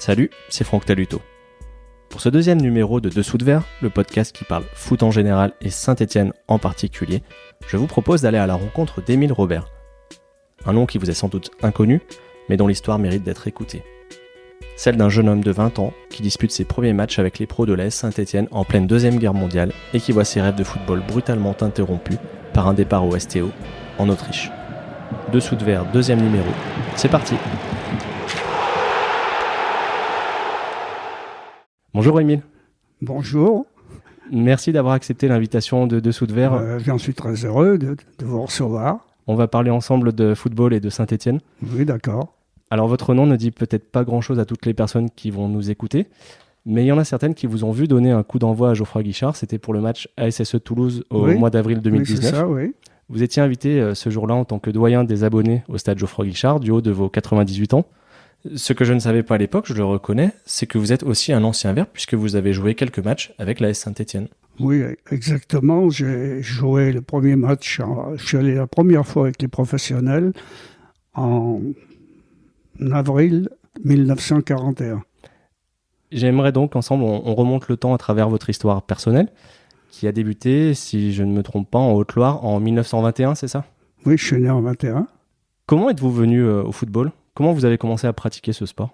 Salut, c'est Franck Taluto. Pour ce deuxième numéro de Dessous de Verre, le podcast qui parle foot en général et Saint-Étienne en particulier, je vous propose d'aller à la rencontre d'Émile Robert. Un nom qui vous est sans doute inconnu, mais dont l'histoire mérite d'être écoutée. Celle d'un jeune homme de 20 ans qui dispute ses premiers matchs avec les pros de l'AS Saint-Étienne en pleine Deuxième Guerre mondiale et qui voit ses rêves de football brutalement interrompus par un départ au STO en Autriche. Dessous de Verre, deuxième numéro. C'est parti. Bonjour Émile. Bonjour. Merci d'avoir accepté l'invitation de Dessous de Verre. J'en suis très heureux de vous recevoir. On va parler ensemble de football et de Saint-Étienne. Oui, d'accord. Alors votre nom ne dit peut-être pas grand-chose à toutes les personnes qui vont nous écouter, mais il y en a certaines qui vous ont vu donner un coup d'envoi à Geoffroy Guichard. C'était pour le match ASSE Toulouse au mois d'avril 2019. Oui, c'est ça, oui. Vous étiez invité ce jour-là en tant que doyen des abonnés au stade Geoffroy Guichard, du haut de vos 98 ans. Ce que je ne savais pas à l'époque, je le reconnais, c'est que vous êtes aussi un ancien vert puisque vous avez joué quelques matchs avec l'AS Saint-Étienne. Oui, exactement. J'ai joué le premier match, je suis allé la première fois avec les professionnels en avril 1941. J'aimerais donc qu'ensemble on remonte le temps à travers votre histoire personnelle qui a débuté, si je ne me trompe pas, en Haute-Loire en 1921, c'est ça ? Oui, je suis né en 21. Comment êtes-vous venu au football ? Comment vous avez commencé à pratiquer ce sport ?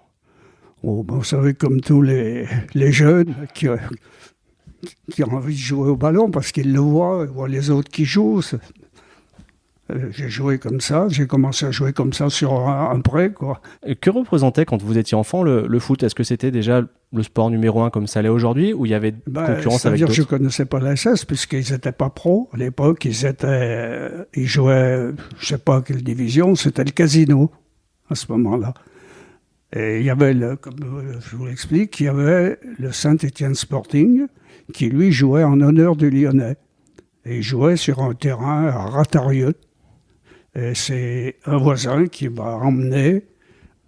Vous savez, comme tous les jeunes qui ont envie de jouer au ballon parce qu'ils le voient, ils voient les autres qui jouent. J'ai joué comme ça, j'ai commencé à jouer comme ça sur un prêt, quoi. Que représentait quand vous étiez enfant le foot ? Est-ce que c'était déjà le sport numéro 1 comme ça l'est aujourd'hui ou il y avait concurrence avec d'autres ? Je ne connaissais pas la SS puisqu'ils n'étaient pas pros. À l'époque, ils jouaient, je ne sais pas quelle division, c'était le Casino à ce moment-là. Et il y avait, comme je vous l'explique, il y avait le Saint-Étienne Sporting qui, lui, jouait en honneur du Lyonnais. Et il jouait sur un terrain à Ratarieux. Et c'est un voisin qui m'a emmené.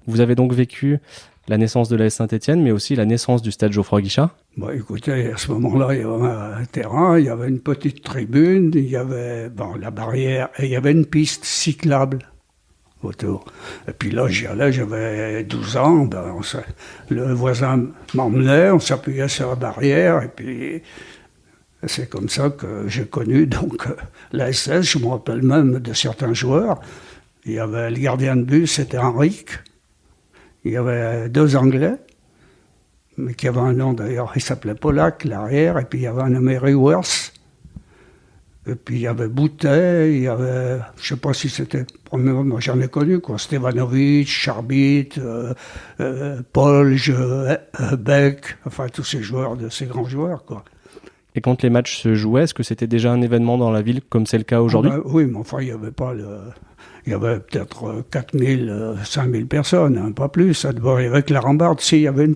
Vous avez donc vécu la naissance de l'AS Saint-Étienne, mais aussi la naissance du stade Geoffroy Guichard ? Écoutez, à ce moment-là, il y avait un terrain, il y avait une petite tribune, il y avait la barrière, et il y avait une piste cyclable autour. Et puis là, j'y allais, j'avais 12 ans, le voisin m'emmenait, on s'appuyait sur la barrière, et puis c'est comme ça que j'ai connu donc la SS. Je me rappelle même de certains joueurs. Il y avait le gardien de but, c'était Henrique. Il y avait deux Anglais, mais qui avaient un nom d'ailleurs, il s'appelait Polak, l'arrière, et puis il y avait un nommé Rewers. Et puis il y avait Boutet, il y avait, je ne sais pas si c'était, moi j'en ai connu, quoi, Stevanovic, Charbit, Polj, Beck, enfin tous ces joueurs, ces grands joueurs, quoi. Et quand les matchs se jouaient, est-ce que c'était déjà un événement dans la ville comme c'est le cas aujourd'hui ? Oui, mais enfin, il n'y avait pas il y avait peut-être 4000, 5000 personnes, hein, pas plus. Avec la rambarde, si, il y avait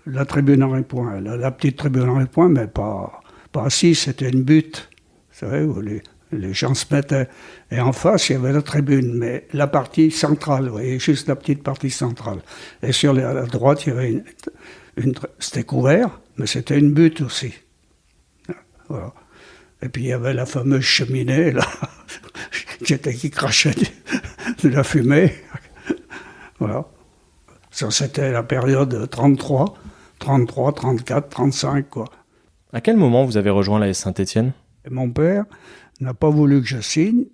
la tribune en rond-point, la petite tribune en rond-point, mais pas assise, c'était une butte, vous savez, où les gens se mettaient. Et en face, il y avait la tribune, mais la partie centrale, vous voyez, juste la petite partie centrale. Et sur la droite, il y avait c'était couvert, mais c'était une butte aussi. Voilà. Et puis il y avait la fameuse cheminée, là, qui crachait de la fumée. Voilà. Ça, c'était la période 33, 34, 35, quoi. À quel moment vous avez rejoint l'AS Saint-Étienne ? Et mon père n'a pas voulu que je signe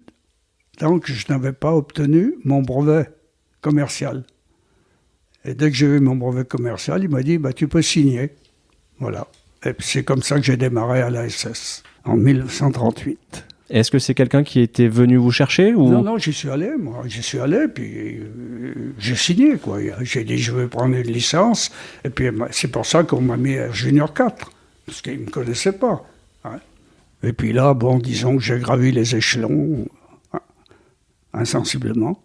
tant que je n'avais pas obtenu mon brevet commercial. Et dès que j'ai eu mon brevet commercial, il m'a dit tu peux signer. Voilà. Et puis c'est comme ça que j'ai démarré à la SS en 1938. Est-ce que c'est quelqu'un qui était venu vous chercher ou... Non, j'y suis allé, puis j'ai signé, quoi. J'ai dit je vais prendre une licence, et puis c'est pour ça qu'on m'a mis à Junior 4, parce qu'ils ne me connaissaient pas. Hein. Et puis là, disons que j'ai gravi les échelons insensiblement.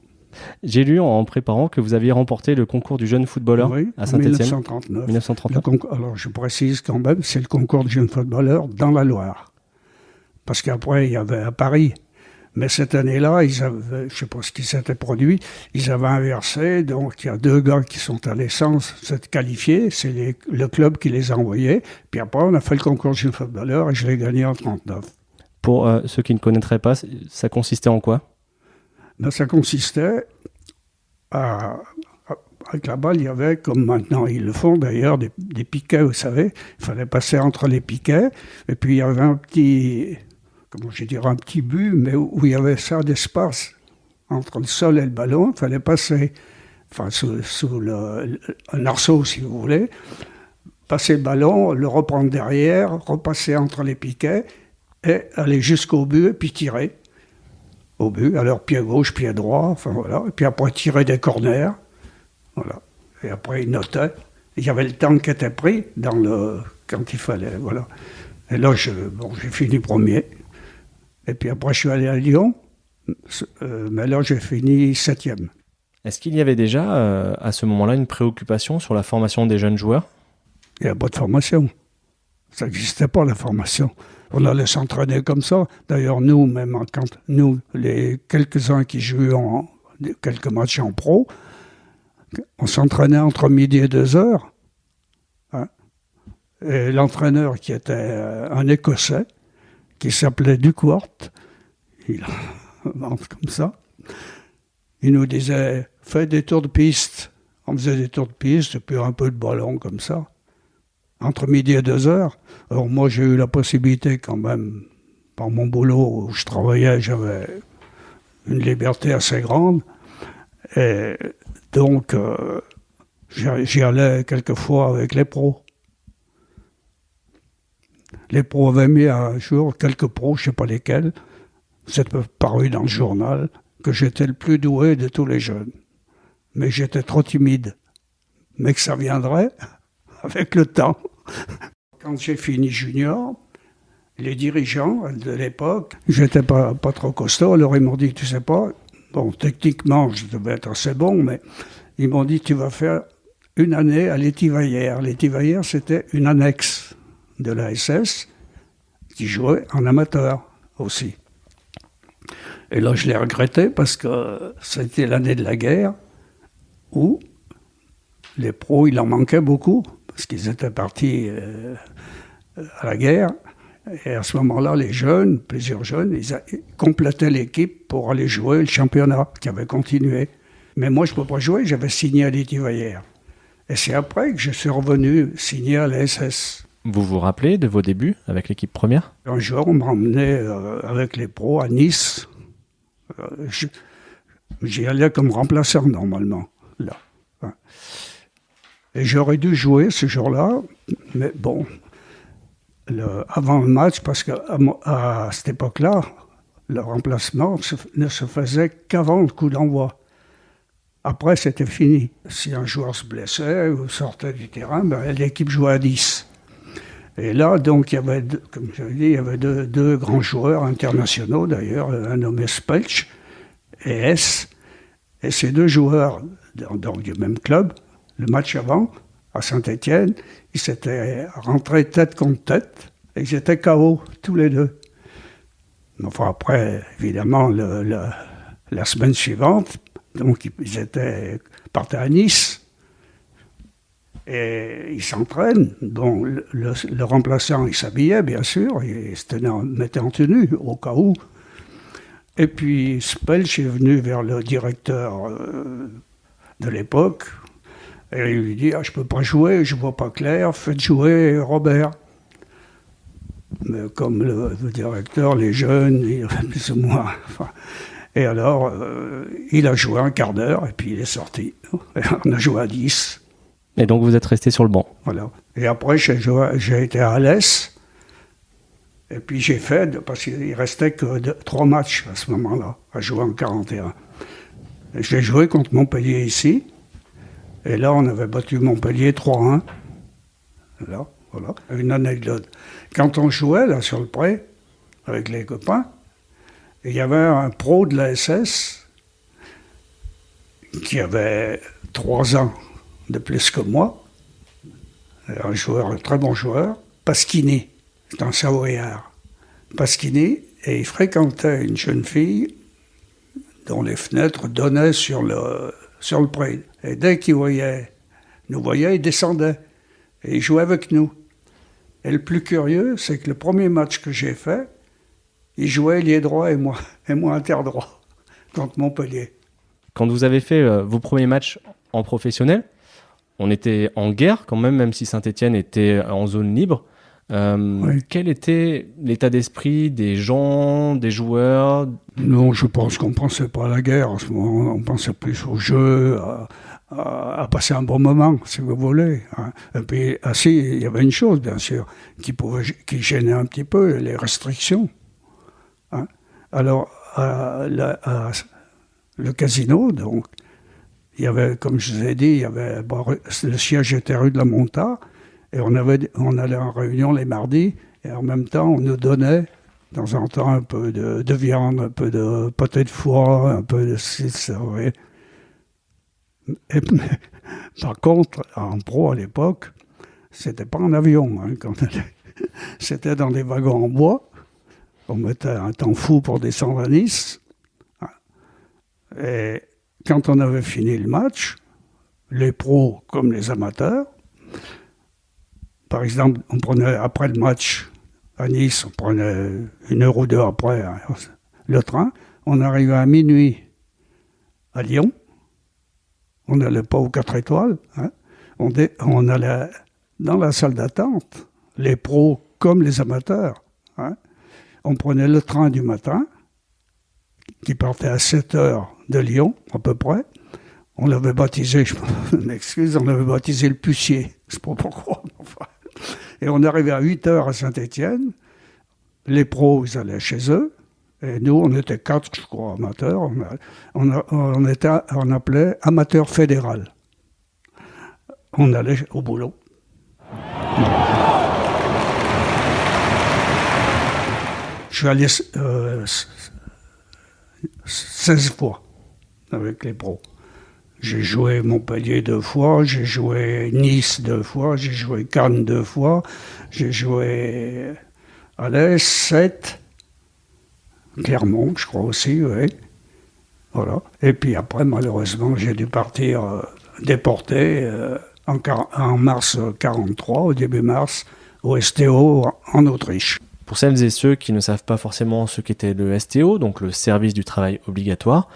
J'ai lu en préparant que vous aviez remporté le concours du jeune footballeur à Saint-Étienne. En 1939. Alors je précise quand même, c'est le concours du jeune footballeur dans la Loire. Parce qu'après, il y avait à Paris. Mais cette année-là, je ne sais pas ce qui s'était produit, ils avaient inversé. Donc il y a deux gars qui sont allés sans s'être qualifiés. C'est le club qui les a envoyés. Puis après, on a fait le concours du jeune footballeur et je l'ai gagné en 1939. Pour ceux qui ne connaîtraient pas, ça consistait en quoi ? Ça consistait à avec la balle, il y avait, comme maintenant ils le font d'ailleurs, des piquets, vous savez. Il fallait passer entre les piquets. Et puis il y avait un petit, comment je dirais, un petit but, mais où il y avait ça d'espace entre le sol et le ballon. Il fallait passer, enfin sous un arceau si vous voulez, passer le ballon, le reprendre derrière, repasser entre les piquets et aller jusqu'au but et puis tirer au but. Alors pied gauche, pied droit, enfin voilà. Et puis après tirer des corners, voilà. Et après il notait. Il y avait le temps qui était pris quand il fallait, voilà. Et là j'ai fini premier. Et puis après je suis allé à Lyon, mais là j'ai fini 7e. Est-ce qu'il y avait déjà à ce moment-là une préoccupation sur la formation des jeunes joueurs ? Il n'y a pas de formation. Ça n'existait pas, la formation. On allait s'entraîner comme ça. D'ailleurs, nous, même quand nous, les quelques-uns qui jouaient quelques matchs en pro, on s'entraînait entre midi et 2h. Hein. Et l'entraîneur, qui était un Écossais, qui s'appelait Duckworth, il vente comme ça, il nous disait « Faites des tours de piste ». On faisait des tours de piste et puis un peu de ballon comme ça. Entre midi et 2h. Alors moi, j'ai eu la possibilité quand même, par mon boulot où je travaillais, j'avais une liberté assez grande. Et donc, j'y allais quelquefois avec les pros. Les pros avaient mis à jour quelques pros, je ne sais pas lesquels. C'était paru dans le journal que j'étais le plus doué de tous les jeunes. Mais j'étais trop timide. Mais que ça viendrait avec le temps. Quand j'ai fini junior, les dirigeants de l'époque, j'étais pas trop costaud, alors ils m'ont dit, tu sais pas, bon, techniquement, je devais être assez bon, mais ils m'ont dit, tu vas faire une année à l'Étivaillère. L'Étivaillère, c'était une annexe de la SS qui jouait en amateur aussi. Et là, je l'ai regretté parce que c'était l'année de la guerre où les pros, il en manquait beaucoup. Parce qu'ils étaient partis à la guerre. Et à ce moment-là, les jeunes, plusieurs jeunes, ils complétaient l'équipe pour aller jouer le championnat qui avait continué. Mais moi, je ne peux pas jouer, j'avais signé à l'Étivaillère. Et c'est après que je suis revenu signer à la SS. Vous vous rappelez de vos débuts avec l'équipe première ? Un jour, on m'a emmené avec les pros à Nice. J'y allais comme remplaçant normalement, là. Et j'aurais dû jouer ce jour-là, mais bon, avant le match, parce qu'à cette époque-là, le remplacement ne se faisait qu'avant le coup d'envoi. Après, c'était fini. Si un joueur se blessait ou sortait du terrain, l'équipe jouait à 10. Et là, donc, il y avait, comme je l'ai dit, il y avait deux grands joueurs internationaux, d'ailleurs, un nommé Spelch et S. Et ces deux joueurs, donc du même club, le match avant, à Saint-Étienne, ils s'étaient rentrés tête contre tête et ils étaient KO, tous les deux. Enfin, après, évidemment, la semaine suivante, donc ils partaient à Nice et ils s'entraînent. Bon, le remplaçant, il s'habillait, bien sûr, il se mettait en tenue, au cas où. Et puis, Spelch est venu vers le directeur de l'époque, et il lui dit « je ne peux pas jouer, je ne vois pas clair, faites jouer Robert ». Mais comme le directeur, les jeunes, plus ou moins... Enfin, et alors, il a joué un quart d'heure, et puis il est sorti. Et on a joué à 10. Et donc vous êtes resté sur le banc. Voilà. Et après, j'ai été à Alès, et puis j'ai fait, parce qu'il ne restait que 3 matchs à ce moment-là, à jouer en 41. Et j'ai joué contre Montpellier ici, et là, on avait battu Montpellier 3-1. Là, voilà. Une anecdote. Quand on jouait, là, sur le pré, avec les copains, il y avait un pro de la SS qui avait 3 ans de plus que moi, un très bon joueur, Pasquini, c'est un Savoyard. Pasquini, et il fréquentait une jeune fille dont les fenêtres donnaient sur le pré. Et dès qu'il nous voyait, il descendait. Et il jouait avec nous. Et le plus curieux, c'est que le premier match que j'ai fait, il jouait ailier droit et moi interdroit, contre Montpellier. Quand vous avez fait vos premiers matchs en professionnel. On était en guerre quand même si Saint-Étienne était en zone libre. Oui. Quel était l'état d'esprit des gens, des joueurs? Non, je pense qu'on ne pensait pas à la guerre en ce moment. On pensait plus au jeu, à passer un bon moment, si vous voulez. Hein. Et puis, il y avait une chose, bien sûr, qui gênait un petit peu, les restrictions. Hein. Alors, le casino, donc, il y avait, comme je vous ai dit, le siège était rue de la Monta, et on allait en réunion les mardis, et en même temps, on nous donnait, de temps en temps, un peu de viande, un peu de pâté de foie, un peu de ça, oui. Par contre, en pro, à l'époque, c'était pas en avion, hein, c'était dans des wagons en bois. On mettait un temps fou pour descendre à Nice. Et quand on avait fini le match, les pros comme les amateurs, par exemple, on prenait après le match à Nice, on prenait 1 heure ou 2 après le train, on arrivait à minuit à Lyon, on n'allait pas aux 4 étoiles, hein. On allait dans la salle d'attente, les pros comme les amateurs, hein. On prenait le train du matin, qui partait à 7 heures de Lyon, à peu près. On l'avait baptisé, on l'avait baptisé le Pucier, je ne sais pas pourquoi. Enfin. Et on arrivait à 8 heures à Saint-Étienne. Les pros, ils allaient chez eux. Et nous, on était 4, je crois, amateurs. On appelait amateur fédéral. On allait au boulot. Je suis allé 16 fois avec les pros. J'ai joué Montpellier 2 fois, j'ai joué Nice 2 fois, j'ai joué Cannes 2 fois, j'ai joué Alès 7, Clermont, je crois aussi, oui. Voilà. Et puis après, malheureusement, j'ai dû partir déporté en mars 43, au début mars, au STO en Autriche. Pour celles et ceux qui ne savent pas forcément ce qu'était le STO, donc le service du travail obligatoire,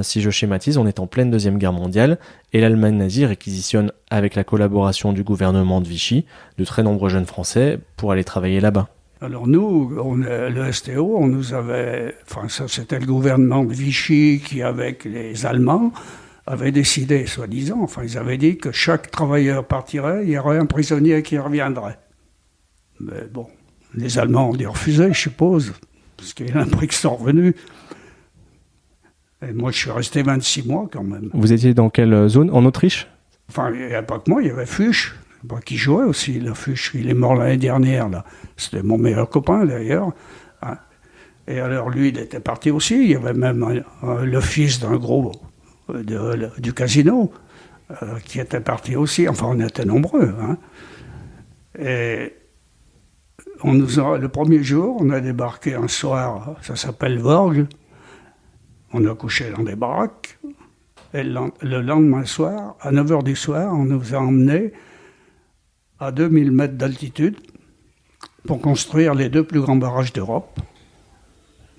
si je schématise, on est en pleine Deuxième Guerre mondiale et l'Allemagne nazie réquisitionne, avec la collaboration du gouvernement de Vichy, de très nombreux jeunes Français pour aller travailler là-bas. Alors nous, le STO, on nous avait... Enfin, ça, c'était le gouvernement de Vichy qui, avec les Allemands, avait décidé, soi-disant, enfin, ils avaient dit que chaque travailleur partirait, il y aurait un prisonnier qui reviendrait. Mais bon, les Allemands ont dû refuser, je suppose, parce qu'il y en a qui sont revenus. Et moi, je suis resté 26 mois quand même. Vous étiez dans quelle zone? En Autriche? Enfin, il n'y a pas que moi, il y avait Fuchs, qui jouait aussi. Le Fuchs, il est mort l'année dernière, là. C'était mon meilleur copain, d'ailleurs. Et alors, lui, il était parti aussi. Il y avait même le fils d'un gros du casino qui était parti aussi. Enfin, on était nombreux. Hein. Et le premier jour, on a débarqué un soir, ça s'appelle Vorg. On a couché dans des baraques. Et le lendemain soir, à 9h du soir, on nous a emmenés à 2000 mètres d'altitude pour construire les 2 plus grands barrages d'Europe,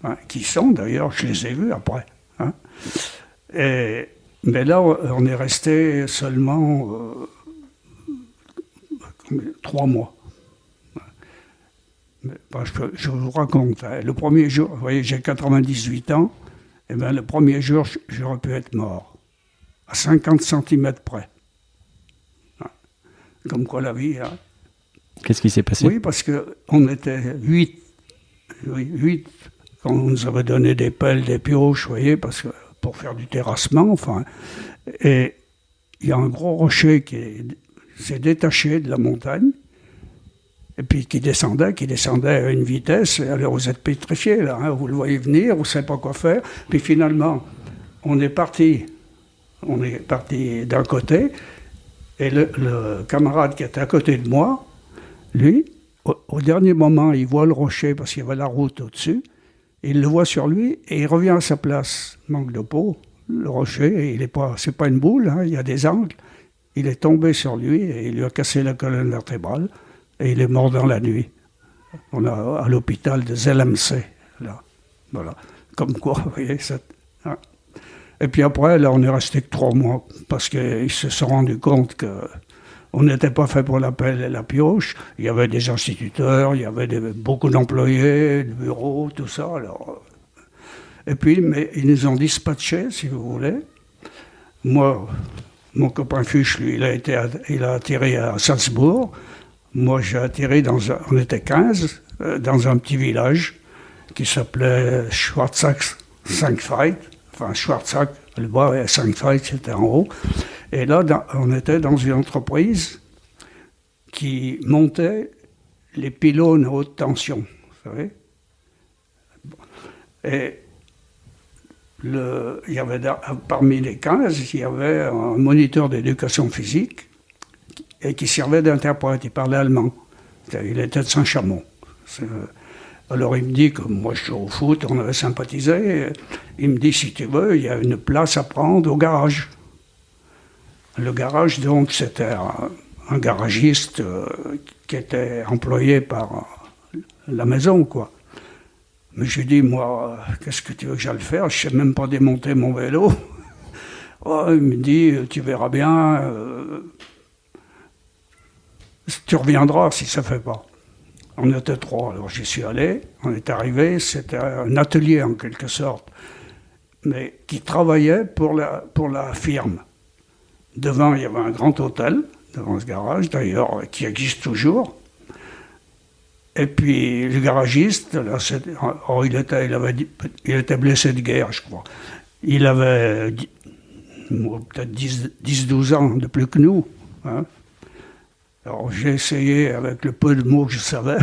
hein, qui sont d'ailleurs, je les ai vus après. Hein. Mais là, on est resté seulement 3 mois. Parce que je vous raconte, hein, le premier jour, vous voyez, j'ai 98 ans, et bien le premier jour, j'aurais pu être mort, à 50 cm près. Hein. Comme quoi la vie... Hein. Qu'est-ce qui s'est passé? Oui, parce qu'on était 8, quand on nous avait donné des pelles, des pioches, vous voyez, parce que, pour faire du terrassement, enfin. Et il y a un gros rocher qui s'est détaché de la montagne, et puis qui descendait à une vitesse, et alors vous êtes pétrifié, là, hein, vous le voyez venir, vous ne savez pas quoi faire, puis finalement, on est parti d'un côté, et le camarade qui était à côté de moi, lui, au dernier moment, il voit le rocher, parce qu'il y avait la route au-dessus, il le voit sur lui, et il revient à sa place. Manque de peau, le rocher, c'est pas une boule, hein, il y a des angles. Il est tombé sur lui, et il lui a cassé la colonne vertébrale, et il est mort dans la nuit. On a à l'hôpital de Zellamsee, là. Voilà. Comme quoi, vous voyez, ça... Hein. Et puis après, là, on est resté que 3 mois, parce qu'ils se sont rendus compte qu'on n'était pas fait pour la pelle et la pioche. Il y avait des instituteurs, il y avait beaucoup d'employés, de bureaux, tout ça. Alors, et puis, mais ils nous ont dispatchés, si vous voulez. Moi, mon copain Fuchs, lui, il a atterri à Salzbourg. Moi, j'ai atterri on était 15, dans un petit village qui s'appelait Schwarzach-Sankt-Veit. Enfin, Schwarzach, le bas, et Sankt-Veit, c'était en haut. Et là, on était dans une entreprise qui montait les pylônes à haute tension, vous savez. Et il y avait, parmi les 15, il y avait un moniteur d'éducation physique et qui servait d'interprète, il parlait allemand. Il était de Saint-Chamond. Alors il me dit que moi je suis au foot, on avait sympathisé. Il me dit, si tu veux, il y a une place à prendre au garage. Le garage, donc, c'était un garagiste qui était employé par la maison, quoi. Mais je lui dis, moi, qu'est-ce que tu veux que j'aille faire? Je ne sais même pas démonter mon vélo. Oh, il me dit, tu verras bien, tu reviendras si ça ne fait pas. On était 3, alors j'y suis allé, on est arrivé, c'était un atelier en quelque sorte, mais qui travaillait pour la firme. Devant, il y avait un grand hôtel, devant ce garage, d'ailleurs, qui existe toujours. Et puis, le garagiste, là, il était blessé de guerre, je crois. Il avait peut-être 10-12 ans de plus que nous. Hein. Alors, j'ai essayé, avec le peu de mots que je savais,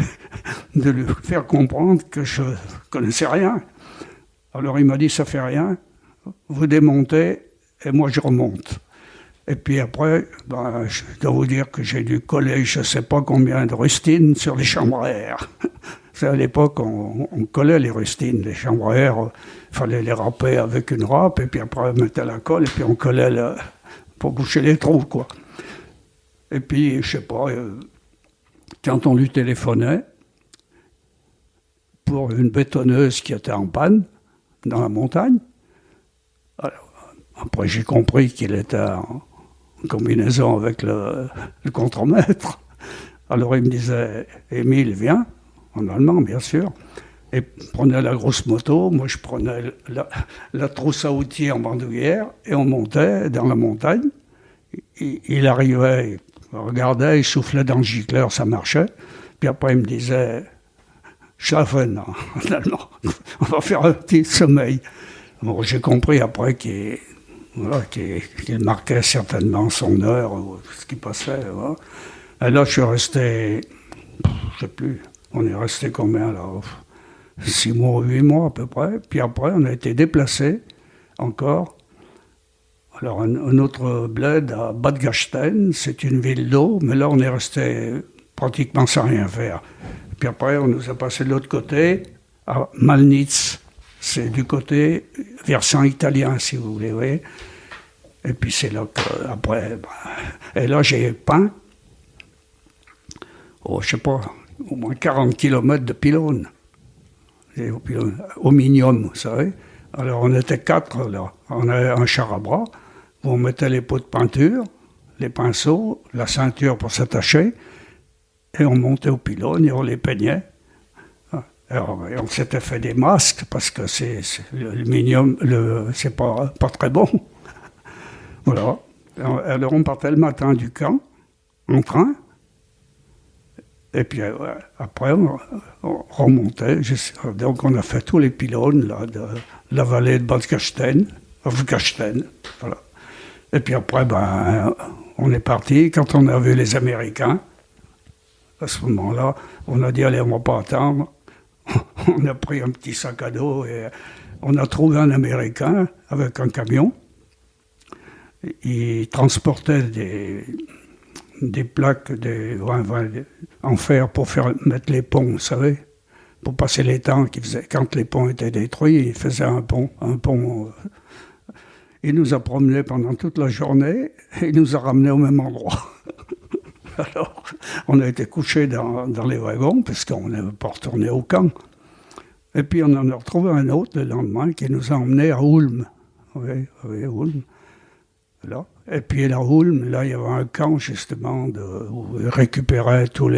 de lui faire comprendre que je ne connaissais rien. Alors, il m'a dit, ça fait rien, vous démontez, et moi, je remonte. Et puis après, je dois vous dire que j'ai dû coller je ne sais pas combien de rustines sur les chambres à air. C'est à l'époque, on collait les rustines, les chambres à air, il fallait les râper avec une râpe, et puis après on mettait la colle, et puis on collait pour boucher les trous, quoi. Et puis, je ne sais pas, quand on lui téléphonait, pour une bétonneuse qui était en panne, dans la montagne, alors, après j'ai compris qu'il était en combinaison avec le contremaître. Alors il me disait, Émile, viens, en allemand bien sûr, et prenait la grosse moto, moi je prenais la trousse à outils en bandoulière, et on montait dans la montagne. Il arrivait, il regardait, il soufflait dans le gicleur, ça marchait. Puis après il me disait, Schaffen, en allemand, on va faire un petit sommeil. Bon, j'ai compris après qu'il marquait certainement son heure, ce qui passait. Voilà. Et là, je suis resté, je ne sais plus, on est resté combien là 6 mois, 8 mois à peu près. Puis après, on a été déplacé encore. Alors, un autre bled à Bad Gastein, c'est une ville d'eau, mais là, on est resté pratiquement sans rien faire. Puis après, on nous a passé de l'autre côté, à Malnitz. C'est du côté versant italien, si vous voulez, oui. Et puis c'est là qu'après, et là j'ai peint, je ne sais pas, au moins 40 km de pylônes. Au Minium, vous savez. Alors on était 4 là. On avait un char à bras, où on mettait les pots de peinture, les pinceaux, la ceinture pour s'attacher, et on montait au pylône et on les peignait. Alors, on s'était fait des masques parce que l'aluminium, c'est pas très bon. Voilà. Alors, on partait le matin du camp, en train, et puis après, on remontait. Donc, on a fait tous les pylônes là, de la vallée de Bad Gastein, voilà. Et puis après, on est parti. Quand on a vu les Américains, à ce moment-là, on a dit, allez, on ne va pas attendre. On a pris un petit sac à dos et on a trouvé un Américain avec un camion. Il transportait des plaques en fer pour mettre les ponts, vous savez, pour passer les temps. Quand les ponts étaient détruits, il faisait un pont. Il nous a promenés pendant toute la journée et il nous a ramenés au même endroit. Alors, on a été couchés dans les wagons, parce qu'on n'avait pas retourné au camp. Et puis, on en a retrouvé un autre le lendemain qui nous a emmenés à Ulm. oui, Ulm. Là. Et puis à Ulm, là, il y avait un camp, justement, où ils récupéraient tous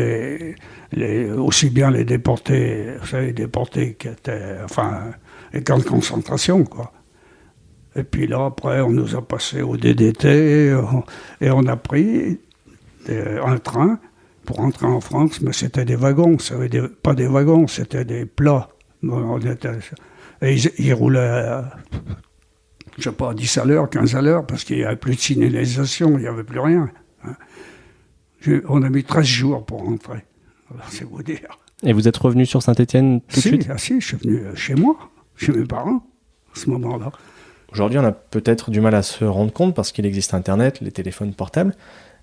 aussi bien les déportés, vous savez, les déportés qui étaient, enfin, les camps de concentration, quoi. Et puis là, après, on nous a passé au DDT, et on a pris un train pour entrer en France, mais c'était des wagons, pas des wagons, c'était des plats. Et ils roulaient, je sais pas, 10 à l'heure, 15 à l'heure, parce qu'il n'y avait plus de signalisation, il n'y avait plus rien. Hein. On a mis 13 jours pour rentrer. Alors, c'est vous dire. Et vous êtes revenu sur Saint-Étienne tout de suite ? Si, je suis venu chez moi, chez mes parents, à ce moment-là. Aujourd'hui, on a peut-être du mal à se rendre compte parce qu'il existe Internet, les téléphones portables.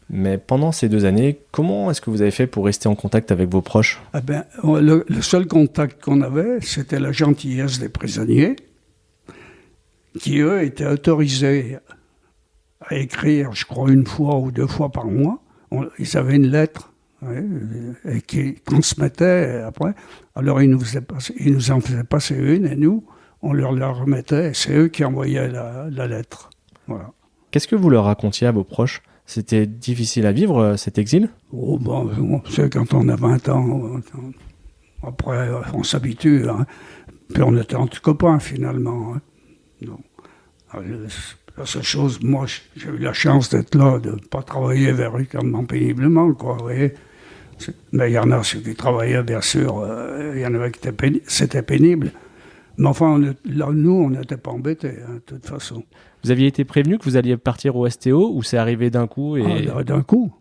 Mais pendant ces 2 années, comment est-ce que vous avez fait pour rester en contact avec vos proches ? Le seul contact qu'on avait, c'était la gentillesse des prisonniers, qui, eux, étaient autorisés à écrire, je crois, 1 fois ou 2 fois par mois. Ils avaient une lettre, et qu'ils transmettaient après. Alors, ils nous en faisaient passer une, et nous, on leur la remettait, et c'est eux qui envoyaient la lettre. Voilà. Qu'est-ce que vous leur racontiez à vos proches ? C'était difficile à vivre, cet exil ? Oh, c'est quand on a 20 ans, après, on s'habitue. Hein. Puis on était entre copains, finalement. Hein. Non. La seule chose, moi, j'ai eu la chance d'être là, de ne pas travailler véritablement péniblement, quoi, vous voyez. Mais il y en a ceux qui travaillaient, bien sûr, il y en avait qui c'était pénible. Mais enfin, là, nous, on n'était pas embêtés, hein, de toute façon. Vous aviez été prévenu que vous alliez partir au STO ou c'est arrivé d'un coup d'un coup.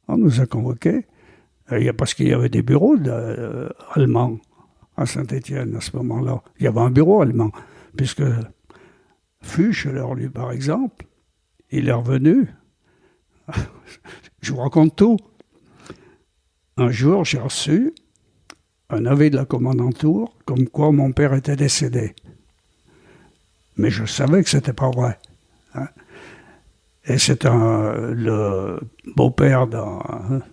On nous a convoqués. Parce qu'il y avait des bureaux allemands à Saint-Étienne à ce moment-là. Il y avait un bureau allemand, puisque Fuchs, lui, par exemple, il est revenu. Je vous raconte tout. Un jour, j'ai reçu un avis de la commandanture comme quoi mon père était décédé. Mais je savais que c'était pas vrai. Hein. Et c'est le beau-père d'un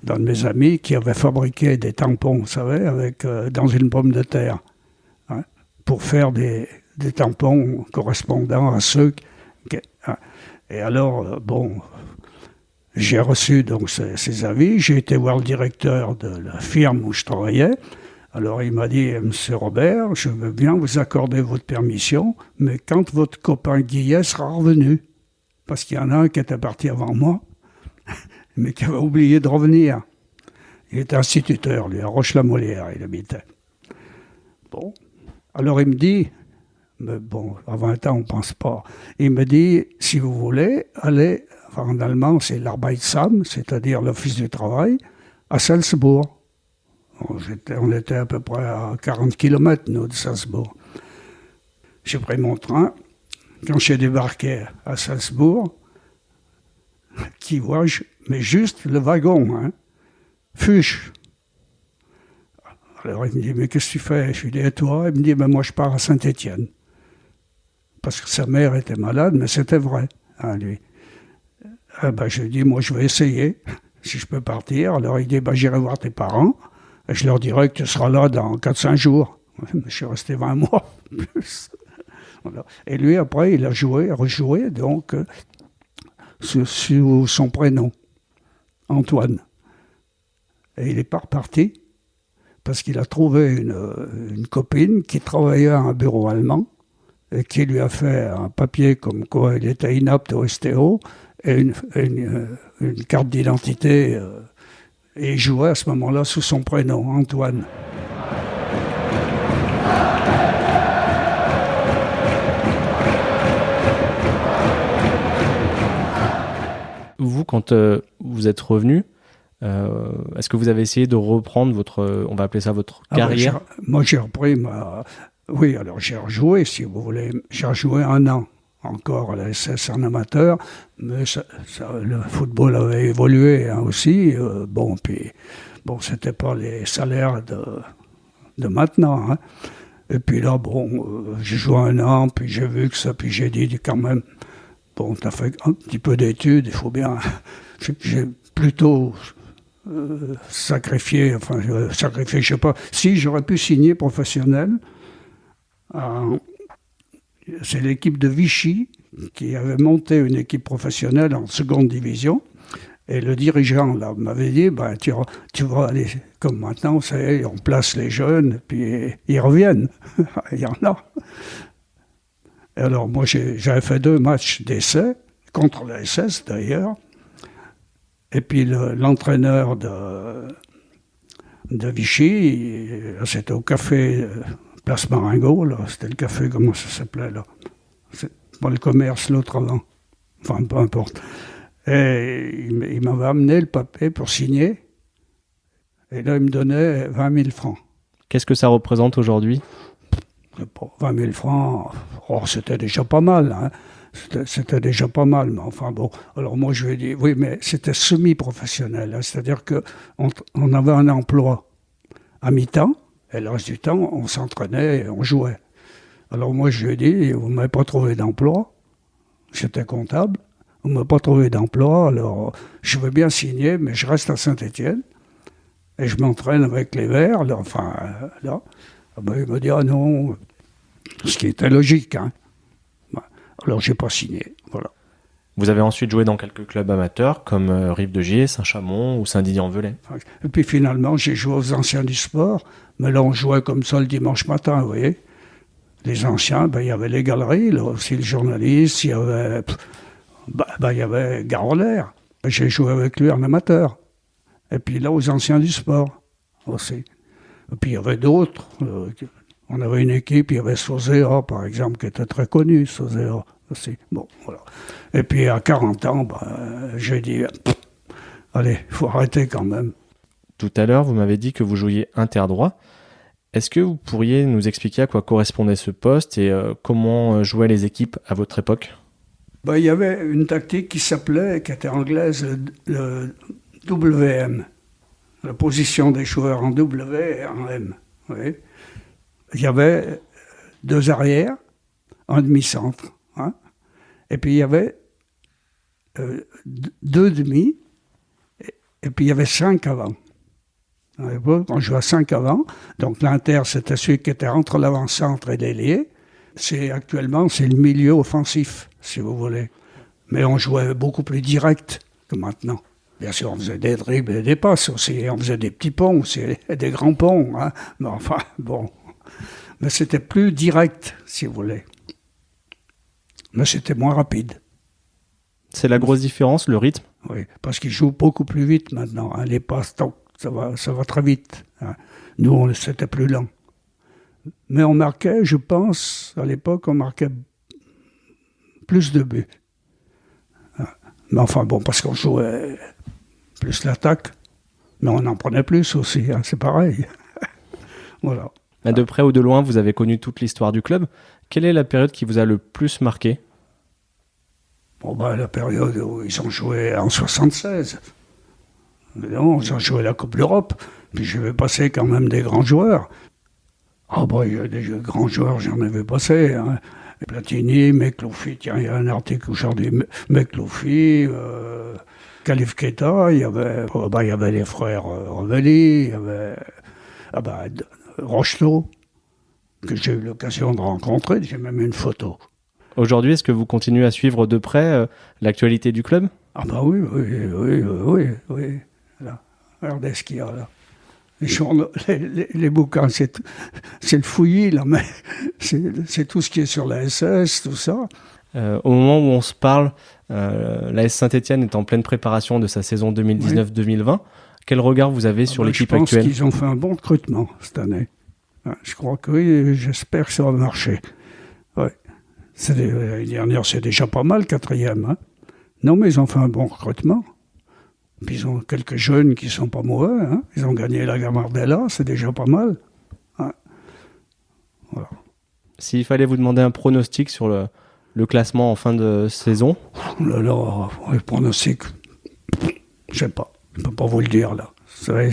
de mes amis qui avait fabriqué des tampons, vous savez, dans une pomme de terre, hein, pour faire des tampons correspondant à ceux hein. Et alors, j'ai reçu donc ces avis, j'ai été voir le directeur de la firme où je travaillais. Alors il m'a dit, Monsieur Robert, je veux bien vous accorder votre permission, mais quand votre copain Guillet sera revenu, parce qu'il y en a un qui était parti avant moi, mais qui avait oublié de revenir. Il était instituteur, lui, à Roche-la-Molière, il habitait. Bon, alors il me dit, mais bon, à 20 ans, on ne pense pas. Il me dit, si vous voulez, allez, en allemand, c'est l'Arbeitsamt, c'est-à-dire l'Office du travail, à Salzbourg. On était à peu près à 40 km, nous, de Salzbourg. J'ai pris mon train. Quand j'ai débarqué à Salzbourg, qui vois-je ? Mais juste le wagon, hein. Fuchs. Alors il me dit, mais qu'est-ce que tu fais ? Je lui dis, et toi ? Il me dit, moi je pars à Saint-Étienne. Parce que sa mère était malade, mais c'était vrai, hein, lui. Je lui dis, moi je vais essayer, si je peux partir. Alors il dit, j'irai voir tes parents. Et je leur dirai que tu seras là dans 4-5 jours. Je suis resté 20 mois plus. Voilà. Et lui, après, il a rejoué, donc, sous son prénom, Antoine. Et il n'est pas reparti, parce qu'il a trouvé une copine qui travaillait à un bureau allemand, et qui lui a fait un papier comme quoi il était inapte au STO, et une carte d'identité. Et il jouait à ce moment-là sous son prénom, Antoine. Vous, quand vous êtes revenu, est-ce que vous avez essayé de reprendre on va appeler ça votre carrière ? Moi, j'ai repris Oui, alors j'ai rejoué, si vous voulez. J'ai rejoué 1 an encore à la SS en amateur, mais le football avait évolué, hein, aussi. C'était pas les salaires de maintenant. Hein. Et puis là, j'ai joué 1 an, puis j'ai vu que ça, puis j'ai dit quand même, t'as fait un petit peu d'études, il faut bien. J'ai plutôt sacrifié, je sais pas. Si j'aurais pu signer professionnel, c'est l'équipe de Vichy qui avait monté une équipe professionnelle en seconde division. Et le dirigeant là m'avait dit, tu vas aller comme maintenant, on place les jeunes, puis ils reviennent. Il y en a. Et alors moi j'avais fait 2 matchs d'essai, contre la SS d'ailleurs. Et puis l'entraîneur de Vichy, c'était au café Place Marengo, là, c'était le café, comment ça s'appelait là? C'est pas le commerce, l'autre avant. Enfin, peu importe. Et il m'avait amené le papier pour signer. Et là, il me donnait 20 000 francs. Qu'est-ce que ça représente aujourd'hui? 20 000 francs, c'était déjà pas mal. Hein. C'était déjà pas mal. Mais enfin bon, alors moi je lui ai dit, oui, mais c'était semi-professionnel. Hein, c'est-à-dire qu'on avait un emploi à mi-temps. Et le reste du temps, on s'entraînait et on jouait. Alors moi je lui ai dit, vous ne m'avez pas trouvé d'emploi. J'étais comptable. On ne m'a pas trouvé d'emploi, alors je veux bien signer, mais je reste à Saint-Étienne et je m'entraîne avec les Verts. Là, là. Il m'a dit, ah non, ce qui était logique. Hein. Alors je n'ai pas signé, voilà. Vous avez ensuite joué dans quelques clubs amateurs, comme Rive-de-Gier, Saint-Chamond ou Saint-Didier-en-Velay. Et puis finalement, j'ai joué aux anciens du sport, mais là on jouait comme ça le dimanche matin, vous voyez. Les anciens, il y avait les galeries, là aussi le journaliste, il y avait... il y avait Garoler. J'ai joué avec lui en amateur. Et puis là, aux anciens du sport aussi. Et puis il y avait d'autres. On avait une équipe, il y avait Sosea, par exemple, qui était très connu, Sosea aussi. Bon, voilà. Et puis à 40 ans, j'ai dit, allez, il faut arrêter quand même. Tout à l'heure, vous m'avez dit que vous jouiez interdroit. Est-ce que vous pourriez nous expliquer à quoi correspondait ce poste et comment jouaient les équipes à votre époque ? Il y avait une tactique qui était anglaise, le WM, la position des joueurs en W et en M. Oui. Il y avait 2 arrières, un demi-centre, hein, et puis il y avait 2 demi, et puis il y avait 5 avant. À l'époque, on jouait à 5 avant, donc l'inter, c'était celui qui était entre l'avant-centre et l'ailier. Actuellement, c'est le milieu offensif, si vous voulez. Mais on jouait beaucoup plus direct que maintenant. Bien sûr, on faisait des dribbles et des passes aussi. On faisait des petits ponts aussi, des grands ponts. Hein. Mais enfin, bon. Mais c'était plus direct, si vous voulez. Mais c'était moins rapide. C'est la grosse différence, le rythme ? Oui, parce qu'ils jouent beaucoup plus vite maintenant. Hein. Les passes, ça va très vite. Hein. Nous, c'était plus lent. Mais on marquait, je pense, à l'époque, on marquait plus de buts. Mais enfin bon, parce qu'on jouait plus l'attaque, mais on en prenait plus aussi, hein, c'est pareil. Voilà. Mais de près ou de loin, vous avez connu toute l'histoire du club. Quelle est la période qui vous a le plus marqué ? La période où ils ont joué en 76. Non, ils ont joué la Coupe d'Europe, puis je vais passer quand même des grands joueurs. Il y a des grands joueurs, j'en avais passé. Hein. Platini, Mekloufi, tiens, il y a un article aujourd'hui. Mekloufi, Khalif Keita, il y avait les frères Rovelli, il y avait Rocheteau, que j'ai eu l'occasion de rencontrer, j'ai même une photo. Aujourd'hui, est-ce que vous continuez à suivre de près l'actualité du club ? Oui. Là, regardez ce qu'il y a là. Les bouquins, c'est le fouillis, là, mais c'est tout ce qui est sur la SS, tout ça. Au moment où on se parle, l'AS Saint-Étienne est en pleine préparation de sa saison 2019-2020. Oui. Quel regard vous avez sur l'équipe actuelle ? Je pense qu'ils ont fait un bon recrutement cette année. Je crois que oui, j'espère que ça va marcher. Ouais. L'année dernière, c'est déjà pas mal, 4e. Hein. Non, mais ils ont fait un bon recrutement. Puis ils ont quelques jeunes qui sont pas mauvais. Hein. Ils ont gagné la Gambardella, c'est déjà pas mal. Hein. Voilà. S'il fallait vous demander un pronostic sur le classement en fin de saison ? Le pronostic, je sais pas. Je peux pas vous le dire là. Vous savez,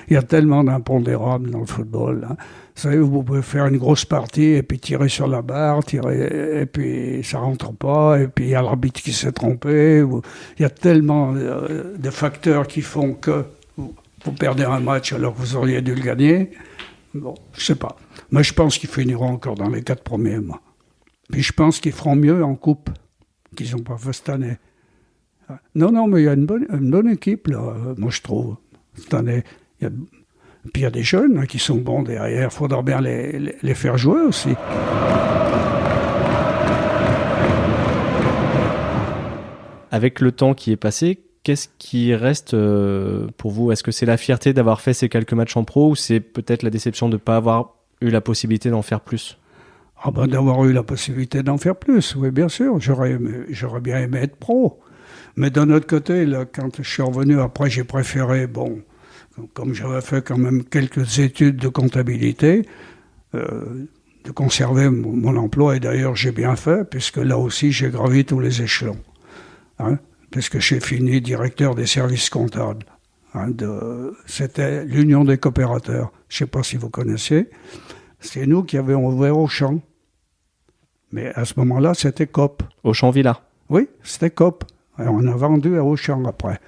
il y a tellement d'impondérables dans le football. Hein. Vous savez, vous pouvez faire une grosse partie et puis tirer sur la barre, et puis ça rentre pas, et puis il y a l'arbitre qui s'est trompé. Il y a tellement de facteurs qui font que vous perdez un match alors que vous auriez dû le gagner. Bon, je sais pas. Mais je pense qu'ils finiront encore dans les 4 premiers mois. Puis je pense qu'ils feront mieux en coupe qu'ils n'ont pas fait cette année. Non, mais il y a une bonne équipe, là, moi je trouve. Cette année, puis il y a des jeunes qui sont bons derrière. Il faudra bien les faire jouer aussi. Avec le temps qui est passé, qu'est-ce qui reste pour vous ? Est-ce que c'est la fierté d'avoir fait ces quelques matchs en pro ou c'est peut-être la déception de ne pas avoir eu la possibilité d'en faire plus ? D'avoir eu la possibilité d'en faire plus, oui, bien sûr. J'aurais bien aimé être pro. Mais d'un autre côté, là, quand je suis revenu, après, j'ai préféré, comme j'avais fait quand même quelques études de comptabilité, de conserver mon emploi. Et d'ailleurs, j'ai bien fait, puisque là aussi, j'ai gravi tous les échelons. Puisque j'ai fini directeur des services comptables. C'était l'Union des coopérateurs. Je ne sais pas si vous connaissez. C'est nous qui avions ouvert Auchan. Mais à ce moment-là, c'était Coop. Auchan-Villa ? Oui, c'était Coop. Et on a vendu à Auchan après.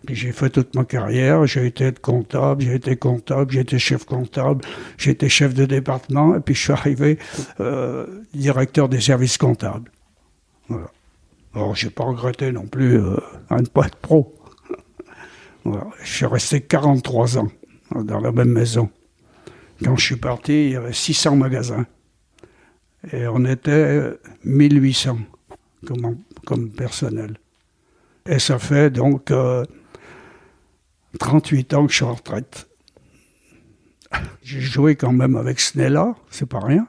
Puis j'ai fait toute ma carrière. J'ai été comptable, j'ai été chef comptable, j'ai été chef de département. Et puis je suis arrivé directeur des services comptables. Voilà. Alors, je n'ai pas regretté non plus de ne pas être pro. Voilà. Je suis resté 43 ans dans la même maison. Quand je suis parti, il y avait 600 magasins. Et on était 1800 comme personnel. Et ça fait donc 38 ans que je suis en retraite. J'ai joué quand même avec Snella, c'est pas rien.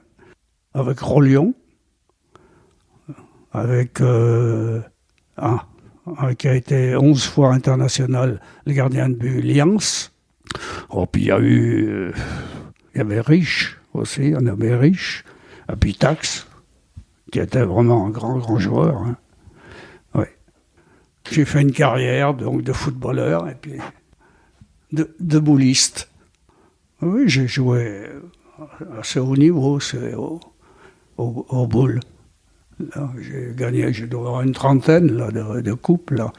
Avec Rollion. Avec qui a été 11 fois international, le gardien de but, Lians. Puis il y avait Rich aussi, on avait Rich. Et puis Tax, qui était vraiment un grand joueur. Oui. J'ai fait une carrière donc, de footballeur et puis de bouliste. Oui, j'ai joué à assez haut niveau, au boule. Là, j'ai gagné, je dois avoir une trentaine là, de coupes là,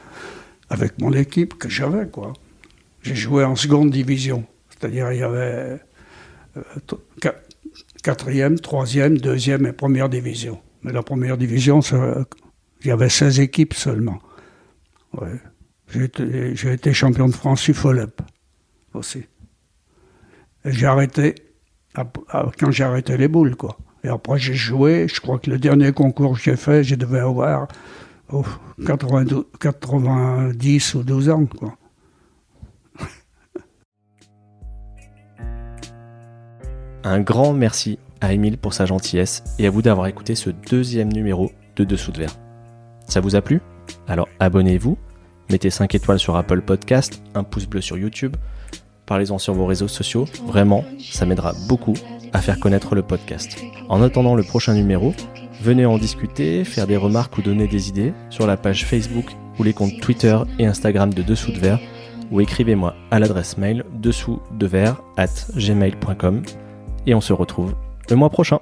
avec mon équipe que j'avais, quoi. J'ai joué en seconde division, c'est-à-dire il y avait 4e, 3e, 2e et première division. Mais la première division, il y avait 16 équipes seulement. Ouais. J'ai été champion de France UFOLEP aussi. Et j'ai arrêté quand j'ai arrêté les boules, quoi. Et après, j'ai joué. Je crois que le dernier concours que j'ai fait, je devais avoir 90 ou 12 ans, quoi. Un grand merci à Émile pour sa gentillesse et à vous d'avoir écouté ce 2e numéro de Dessous de Verre. Ça vous a plu ? Alors abonnez-vous, mettez 5 étoiles sur Apple Podcast, un pouce bleu sur YouTube, parlez-en sur vos réseaux sociaux, vraiment, ça m'aidera beaucoup à faire connaître le podcast. En attendant le prochain numéro, venez en discuter, faire des remarques ou donner des idées sur la page Facebook ou les comptes Twitter et Instagram de Dessous de Verre ou écrivez-moi à l'adresse mail dessous-de-verre@gmail.com et on se retrouve le mois prochain.